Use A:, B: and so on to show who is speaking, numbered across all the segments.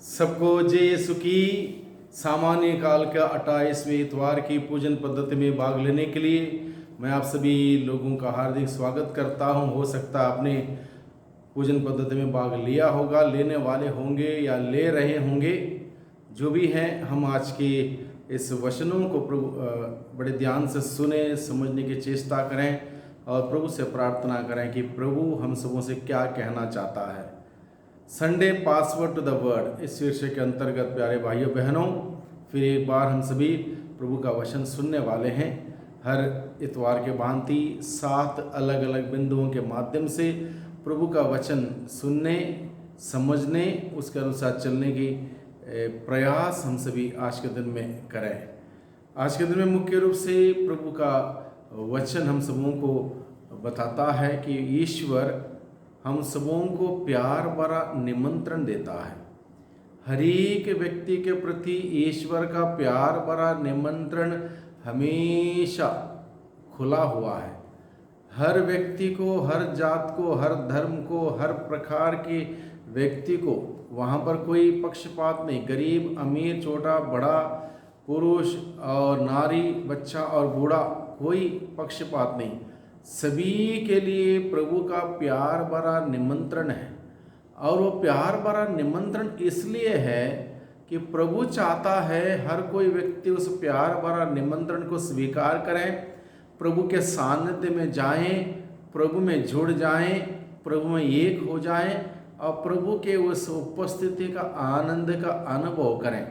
A: सबको जय यीशु की। सामान्य काल का 28वें इतवार की पूजन पद्धति में भाग लेने के लिए मैं आप सभी लोगों का हार्दिक स्वागत करता हूं। हो सकता है आपने पूजन पद्धति में भाग लिया होगा, लेने वाले होंगे या ले रहे होंगे। जो भी हैं, हम आज के इस वचनों को प्रभु बड़े ध्यान से सुने, समझने की चेष्टा करें और प्रभु से प्रार्थना करें कि प्रभु हम सबों से क्या कहना चाहता है। Sunday password to the word, इस शीर्षक के अंतर्गत प्यारे भाइयों बहनों, फिर एक बार हम सभी प्रभु का वचन सुनने वाले हैं। हर इतवार के भांति 7 अलग अलग बिंदुओं के माध्यम से प्रभु का वचन सुनने, समझने, उसके अनुसार चलने की प्रयास हम सभी आज के दिन में करें। आज के दिन में मुख्य रूप से प्रभु का वचन हम सबों को बताता है कि ईश्वर हम सबों को प्यार भरा निमंत्रण देता है। हर एक व्यक्ति के प्रति ईश्वर का प्यार भरा निमंत्रण हमेशा खुला हुआ है। हर व्यक्ति को, हर जात को, हर धर्म को, हर प्रकार के व्यक्ति को, वहाँ पर कोई पक्षपात नहीं। गरीब, अमीर, छोटा, बड़ा, पुरुष और नारी, बच्चा और बूढ़ा, कोई पक्षपात नहीं। सभी के लिए प्रभु का प्यार भरा निमंत्रण है। और वो प्यार भरा निमंत्रण इसलिए है कि प्रभु चाहता है हर कोई व्यक्ति उस प्यार भरा निमंत्रण को स्वीकार करें, प्रभु के सानिध्य में जाएं, प्रभु में जुड़ जाएं, प्रभु में एक हो जाएं और प्रभु के उस उपस्थिति का आनंद का अनुभव करें।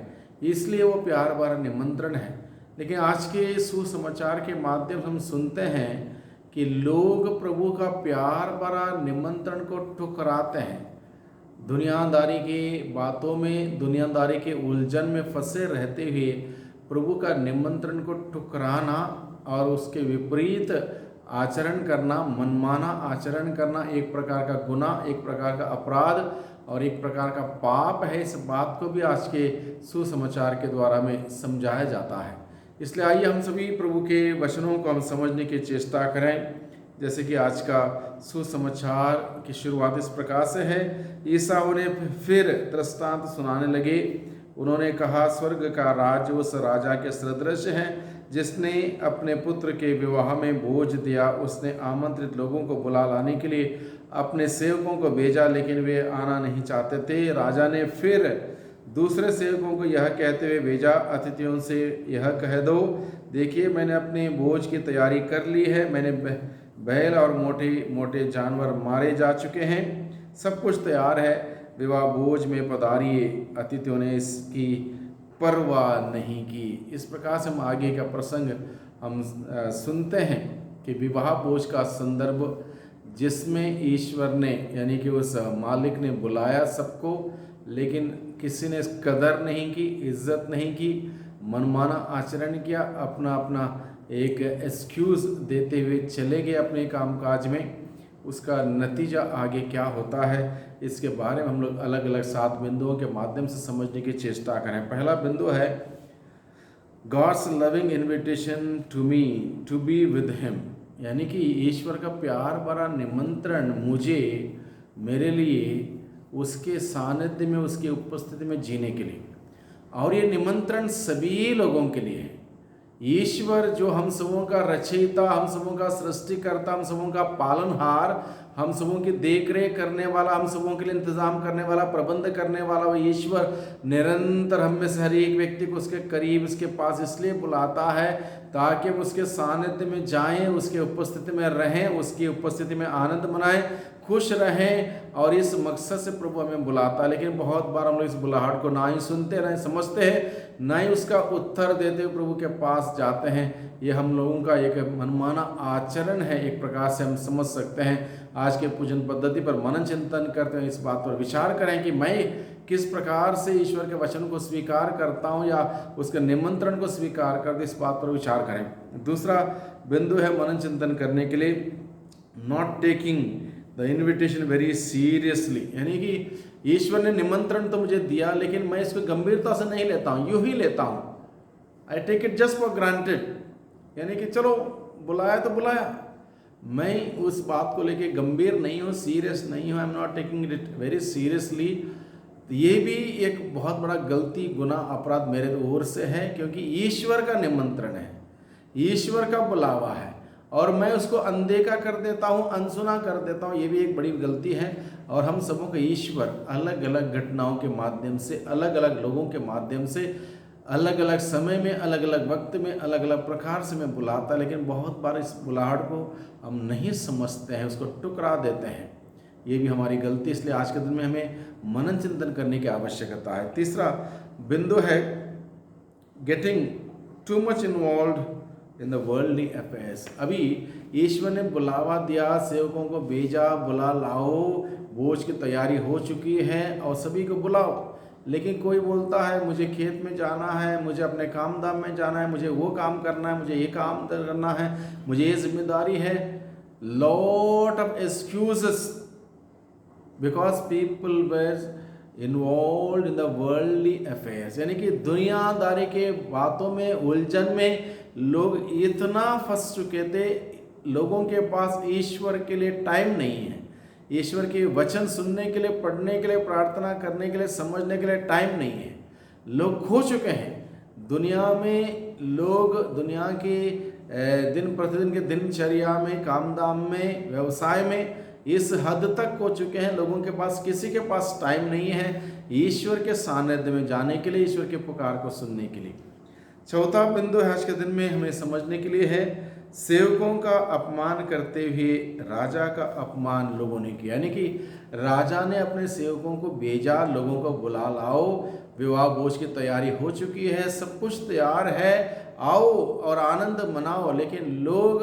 A: इसलिए वो प्यार भरा निमंत्रण है। लेकिन आज के सुसमाचार के माध्यम से हम सुनते हैं कि लोग प्रभु का प्यार भरा निमंत्रण को ठुकराते हैं। दुनियादारी की बातों में, दुनियादारी के उलझन में फंसे रहते हुए प्रभु का निमंत्रण को ठुकराना और उसके विपरीत आचरण करना, मनमाना आचरण करना एक प्रकार का गुनाह, एक प्रकार का अपराध और एक प्रकार का पाप है। इस बात को भी आज के सुसमाचार के द्वारा में समझाया जाता है। इसलिए आइए हम सभी प्रभु के वचनों को हम समझने की चेष्टा करें। जैसे कि आज का सुसमाचार की शुरुआत इस प्रकार से है। ईसा उन्हें फिर दृष्टांत सुनाने लगे। उन्होंने कहा, स्वर्ग का राज्य उस राजा के सदृश है जिसने अपने पुत्र के विवाह में भोज दिया। उसने आमंत्रित लोगों को बुला लाने के लिए अपने सेवकों को भेजा, लेकिन वे आना नहीं चाहते थे। राजा ने फिर दूसरे सेवकों को यह कहते हुए भेजा, अतिथियों से यह कह दो, देखिए मैंने अपने भोज की तैयारी कर ली है। मैंने बैल और मोटे मोटे जानवर मारे जा चुके हैं, सब कुछ तैयार है, विवाह भोज में पधारिए। अतिथियों ने इसकी परवाह नहीं की। इस प्रकार से हम आगे का प्रसंग हम सुनते हैं कि विवाह भोज का संदर्भ जिसमें ईश्वर ने यानी कि उस मालिक ने बुलाया सबको, लेकिन किसी ने कदर नहीं की, इज्जत नहीं की, मनमाना आचरण किया, अपना अपना एक एक्सक्यूज़ देते हुए चले गए अपने कामकाज में। उसका नतीजा आगे क्या होता है, इसके बारे में हम लोग अलग अलग 7 बिंदुओं के माध्यम से समझने की चेष्टा करें। पहला बिंदु है God's loving invitation to me to be with him, यानी कि ईश्वर का प्यार भरा निमंत्रण मुझे, मेरे लिए उसके सानिध्य में, उसकी उपस्थिति में जीने के लिए। और ये निमंत्रण सभी लोगों के लिए है। ईश्वर जो हम सबों का रचयिता, हम सबों का सृष्टिकर्ता, हम सबों का पालनहार, हम सबों की देखरेख करने वाला, हम सबों के लिए इंतजाम करने वाला, प्रबंध करने वाला वो ईश्वर निरंतर हम में से हर एक व्यक्ति को उसके करीब, उसके पास इसलिए बुलाता है ताकि हम उसके सानिध्य में जाएं, उसके उपस्थिति में रहें, उसकी उपस्थिति में आनंद मनाएं, खुश रहें। और इस मकसद से प्रभु हमें बुलाता है। लेकिन बहुत बार हम लोग इस बुलाहट को ना ही सुनते, ना ही समझते हैं, ना ही उसका उत्तर देते हुए प्रभु के पास जाते हैं। ये हम लोगों का एक मनमाना आचरण है, एक प्रकार से हम समझ सकते हैं। आज के पूजन पद्धति पर मनन चिंतन करते हैं, इस बात पर विचार करें कि मैं किस प्रकार से ईश्वर के वचन को स्वीकार करता हूँ या उसके निमंत्रण को स्वीकार करते, इस बात पर विचार करें। दूसरा बिंदु है मनन चिंतन करने के लिए, not taking the invitation very seriously, यानी कि ईश्वर ने निमंत्रण तो मुझे दिया, लेकिन मैं इसको गंभीरता से नहीं लेता हूँ, यूँ ही लेता हूँ। I take it just for granted, यानी कि चलो बुलाया तो बुलाया, मैं उस बात को लेके गंभीर नहीं हूँ, सीरियस नहीं हूँ। I am not taking it very seriously. तो ये भी एक बहुत बड़ा गलती, गुनाह, अपराध मेरे ओर से है, क्योंकि ईश्वर का निमंत्रण है, ईश्वर का बुलावा है और मैं उसको अनदेखा कर देता हूँ, अनसुना कर देता हूँ। ये भी एक बड़ी गलती है। और हम सबों को ईश्वर अलग अलग घटनाओं के माध्यम से, अलग अलग लोगों के माध्यम से, अलग अलग समय में, अलग अलग वक्त में, अलग अलग प्रकार से मैं बुलाता, लेकिन बहुत बार इस बुलाहट को हम नहीं समझते हैं, उसको टुकरा देते हैं। ये भी हमारी गलती, इसलिए आज के दिन में हमें मनन चिंतन करने की आवश्यकता है। तीसरा बिंदु है getting too much involve in the worldly affairs. अभी ईश्वर ने बुलावा दिया, सेवकों को भेजा, बुला लाओ, भोज की तैयारी हो चुकी है और सभी को बुलाओ, लेकिन कोई बोलता है मुझे खेत में जाना है, मुझे अपने काम धाम में जाना है, मुझे वो काम करना है, मुझे ये काम करना है, मुझे ये जिम्मेदारी है। Lot of excuses because people were involve in the worldly affairs, यानी कि दुनियादारी के बातों में, उलझन में लोग इतना फंस चुके थे, लोगों के पास ईश्वर के लिए टाइम नहीं है, ईश्वर के वचन सुनने के लिए, पढ़ने के लिए, प्रार्थना करने के लिए, समझने के लिए टाइम नहीं है। लोग खो चुके हैं दुनिया में। लोग दुनिया के दिन प्रतिदिन के दिनचर्या में, काम दाम में, व्यवसाय में इस हद तक हो चुके हैं, लोगों के पास, किसी के पास टाइम नहीं है ईश्वर के सानिध्य में जाने के लिए, ईश्वर के पुकार को सुनने के लिए। चौथा बिंदु है आज के दिन में हमें समझने के लिए है, सेवकों का अपमान करते हुए राजा का अपमान लोगों ने किया। यानी कि राजा ने अपने सेवकों को भेजा, लोगों को बुला लाओ, विवाह भोज की तैयारी हो चुकी है, सब कुछ तैयार है, आओ और आनंद मनाओ, लेकिन लोग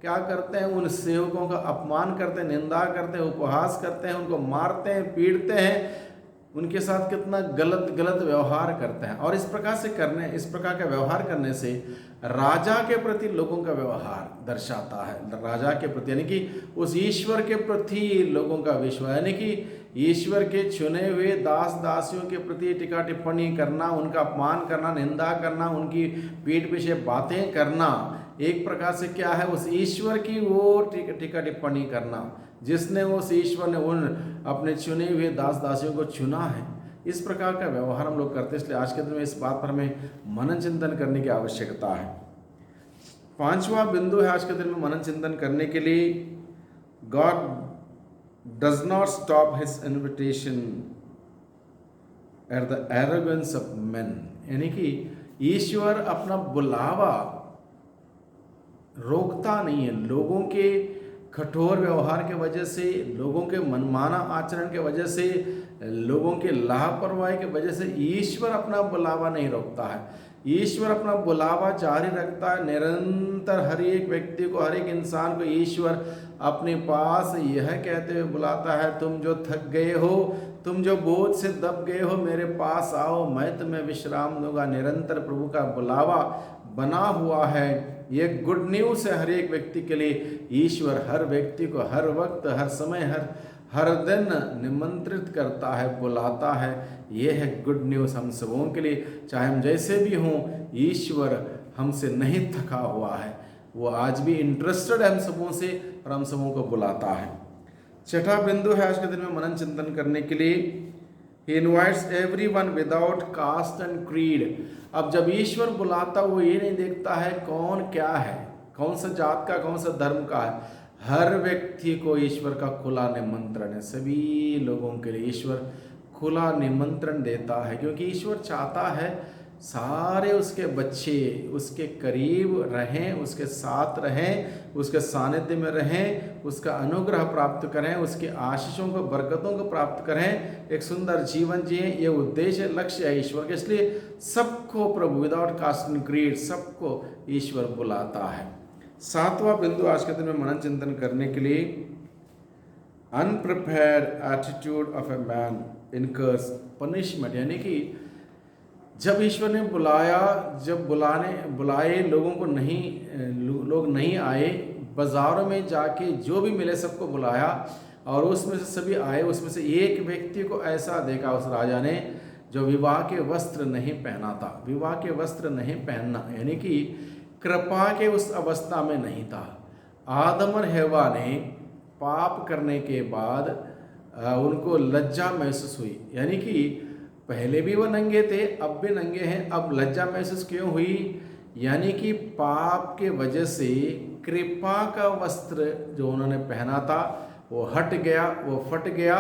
A: क्या करते हैं, उन सेवकों का अपमान करते हैं, निंदा करते हैं, उपहास करते हैं, उनको मारते हैं, पीटते हैं, उनके साथ कितना गलत गलत व्यवहार करते हैं। और इस प्रकार का व्यवहार करने से राजा के प्रति लोगों का व्यवहार दर्शाता है, राजा के प्रति यानी कि उस ईश्वर के प्रति लोगों का विश्वास, यानी कि ईश्वर के चुने हुए दास दासियों के प्रति टीका टिप्पणी करना, उनका अपमान करना, निंदा करना, उनकी पीठ पीछे बातें करना, एक प्रकार से क्या है, उस ईश्वर की वो टीका टिप्पणी करना जिसने, उस ईश्वर ने उन अपने चुने हुए दास दासियों को चुना है। इस प्रकार का व्यवहार हम लोग करते हैं, इसलिए आज के दिन में इस बात पर हमें मनन चिंतन करने की आवश्यकता है। पांचवा बिंदु है आज के दिन में मनन चिंतन करने के लिए, God does not stop his invitation at the arrogance of main, यानी कि ईश्वर अपना बुलावा रोकता नहीं है। लोगों के कठोर व्यवहार के वजह से, लोगों के मनमाना आचरण के वजह से, लोगों के लापरवाही के वजह से ईश्वर अपना बुलावा नहीं रोकता है। ईश्वर अपना बुलावा जारी रखता है निरंतर। हर एक व्यक्ति को, हर एक इंसान को ईश्वर अपने पास यह कहते हुए बुलाता है, तुम जो थक गए हो, तुम जो बोझ से दब गए हो, मेरे पास आओ, मैं तुम्हें विश्राम दूंगा। निरंतर प्रभु का बुलावा बना हुआ है। ये गुड न्यूज़ है हर एक व्यक्ति के लिए। ईश्वर हर व्यक्ति को हर वक्त, हर समय, हर दिन निमंत्रित करता है, बुलाता है। ये है गुड न्यूज़ हम सबों के लिए। चाहे हम जैसे भी हों, ईश्वर हमसे नहीं थका हुआ है, वो आज भी इंटरेस्टेड है हम सबों से और हम सबों को बुलाता है। छठा बिंदु है आज के दिन में मनन चिंतन करने के लिए, He invites everyone without caste and creed। अब जब ईश्वर बुलाता, वो ये नहीं देखता है कौन क्या है, कौन सा जात का, कौन सा धर्म का है। हर व्यक्ति को ईश्वर का खुला निमंत्रण है। सभी लोगों के लिए ईश्वर खुला निमंत्रण देता है, क्योंकि ईश्वर चाहता है सारे उसके बच्चे उसके करीब रहें, उसके साथ रहें, उसके सानिध्य में रहें, उसका अनुग्रह प्राप्त करें, उसके आशीषों को, बरकतों को प्राप्त करें, एक सुंदर जीवन जिए। ये उद्देश्य, लक्ष्य है ईश्वर के। इसलिए सबको प्रभु विदाउट कास्ट एंड क्रीड, सबको ईश्वर बुलाता है। सातवां बिंदु आज के दिन में मनन चिंतन करने के लिए, अनप्रिपेयर्ड attitude of a man incurs punishment, यानी कि जब ईश्वर ने बुलाया, जब बुलाए लोगों को लोग नहीं आए, बाजारों में जाके जो भी मिले सबको बुलाया और उसमें से सभी आए। उसमें से एक व्यक्ति को ऐसा देखा उस राजा ने जो विवाह के वस्त्र नहीं पहना था। विवाह के वस्त्र नहीं पहनना यानी कि कृपा के उस अवस्था में नहीं था। आदम और हव्वा ने पाप करने के बाद उनको लज्जा महसूस हुई, यानी कि पहले भी वो नंगे थे, अब भी नंगे हैं। अब लज्जा महसूस क्यों हुई? यानी कि पाप के वजह से कृपा का वस्त्र जो उन्होंने पहना था वो हट गया, वो फट गया,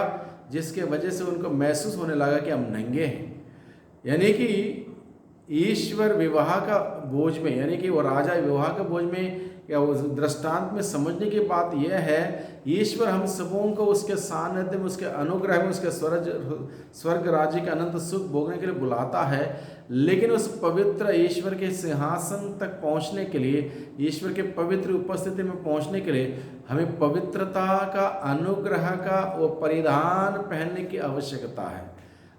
A: जिसके वजह से उनको महसूस होने लगा कि हम नंगे हैं। यानी कि ईश्वर विवाह का बोझ में, यानी कि वो राजा विवाह का बोझ में, या उस दृष्टांत में समझने की बात यह है, ईश्वर हम सबों को उसके सानिध्य में, उसके अनुग्रह में, उसके स्वर्ग राज्य का अनंत सुख भोगने के लिए बुलाता है। लेकिन उस पवित्र ईश्वर के सिंहासन तक पहुंचने के लिए, ईश्वर के पवित्र उपस्थिति में पहुंचने के लिए हमें पवित्रता का, अनुग्रह का वो परिधान पहनने की आवश्यकता है।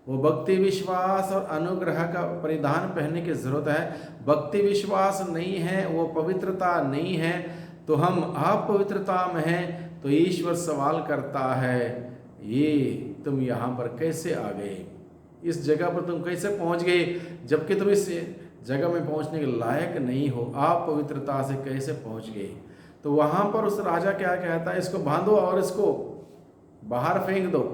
A: वो भक्ति विश्वास और अनुग्रह का परिधान पहनने की जरूरत है। भक्ति विश्वास नहीं है, वो पवित्रता नहीं है, तो हम अपवित्रता में हैं, तो ईश्वर सवाल करता है, ये तुम यहाँ पर कैसे आ गए? इस जगह पर तुम कैसे पहुँच गए, जबकि तुम इस जगह में पहुँचने के लायक नहीं हो? आप पवित्रता से कैसे पहुँच गए? तो वहाँ पर उस राजा क्या कहता है, इसको बांधो और इसको बाहर फेंक दो।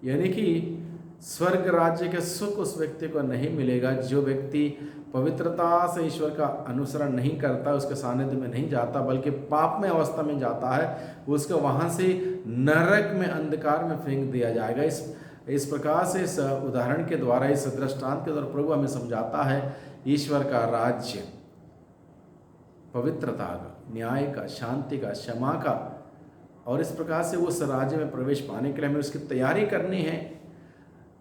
A: यानी कि स्वर्ग राज्य के सुख उस व्यक्ति को नहीं मिलेगा जो व्यक्ति पवित्रता से ईश्वर का अनुसरण नहीं करता, उसके सानिध्य में नहीं जाता, बल्कि पाप में अवस्था में जाता है। उसको वहाँ से नरक में, अंधकार में फेंक दिया जाएगा। इस प्रकार से इस उदाहरण के द्वारा, इस दृष्टांत के द्वारा प्रभु हमें समझाता है ईश्वर का राज्य पवित्रता का, न्याय का, शांति का, क्षमा का, और इस प्रकार से उस राज्य में प्रवेश पाने के लिए हमें उसकी तैयारी करनी है।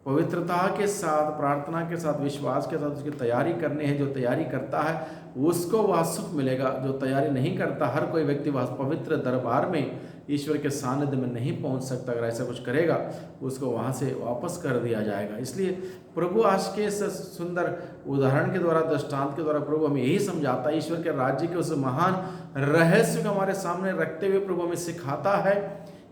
A: पवित्रता के साथ, प्रार्थना के साथ, विश्वास के साथ उसकी तैयारी करनी है। जो तैयारी करता है उसको वह सुख मिलेगा, जो तैयारी नहीं करता, हर कोई व्यक्ति वह पवित्र दरबार में, ईश्वर के सानिध्य में नहीं पहुंच सकता। अगर ऐसा कुछ करेगा उसको वहां से वापस कर दिया जाएगा। इसलिए प्रभु आज के इस सुंदर उदाहरण के द्वारा, दृष्टांत के द्वारा प्रभु हमें यही समझाता है, ईश्वर के राज्य के उस महान रहस्य को हमारे सामने रखते हुए प्रभु हमें सिखाता है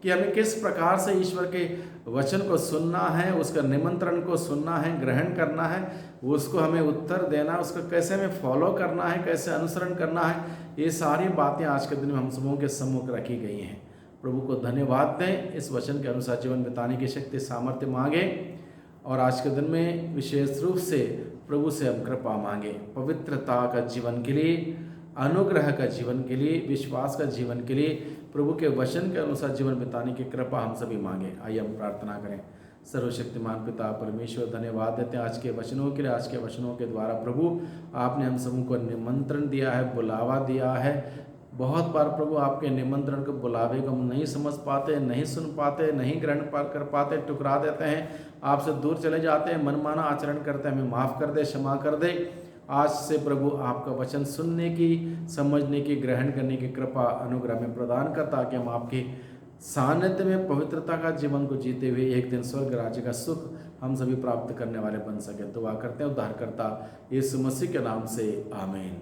A: कि हमें किस प्रकार से ईश्वर के वचन को सुनना है, उसका निमंत्रण को सुनना है, ग्रहण करना है, उसको हमें उत्तर देना है, उसको कैसे हमें फॉलो करना है, कैसे अनुसरण करना है। ये सारी बातें आज के दिन में हम सबों के सम्मुख रखी गई हैं। प्रभु को धन्यवाद दें, इस वचन के अनुसार जीवन बिताने की शक्ति, सामर्थ्य मांगे, और आज के दिन में विशेष रूप से प्रभु से हम कृपा मांगे, पवित्रता का जीवन के लिए, अनुग्रह का जीवन के लिए, विश्वास का जीवन के लिए, प्रभु के वचन के अनुसार जीवन बिताने की कृपा हम सभी मांगे। आइए हम प्रार्थना करें। सर्वशक्तिमान पिता परमेश्वर, धन्यवाद देते हैं आज के वचनों के लिए। आज के वचनों के द्वारा प्रभु आपने हम सबों को निमंत्रण दिया है, बुलावा दिया है। बहुत बार प्रभु आपके निमंत्रण को, बुलावे को हम नहीं समझ पाते, नहीं सुन पाते, नहीं ग्रहण कर पाते, ठुकरा देते हैं, आपसे दूर चले जाते हैं, मनमाना आचरण करते हैं। हमें माफ़ कर दे, क्षमा कर दे। आज से प्रभु आपका वचन सुनने की, समझने की, ग्रहण करने की कृपा अनुग्रह में प्रदान कर, ताकि हम आपके सानिध्य में पवित्रता का जीवन को जीते हुए एक दिन स्वर्ग राज्य का सुख हम सभी प्राप्त करने वाले बन सके। दुआ करते हैं उद्धारकर्ता यीशु मसीह के नाम से, आमीन।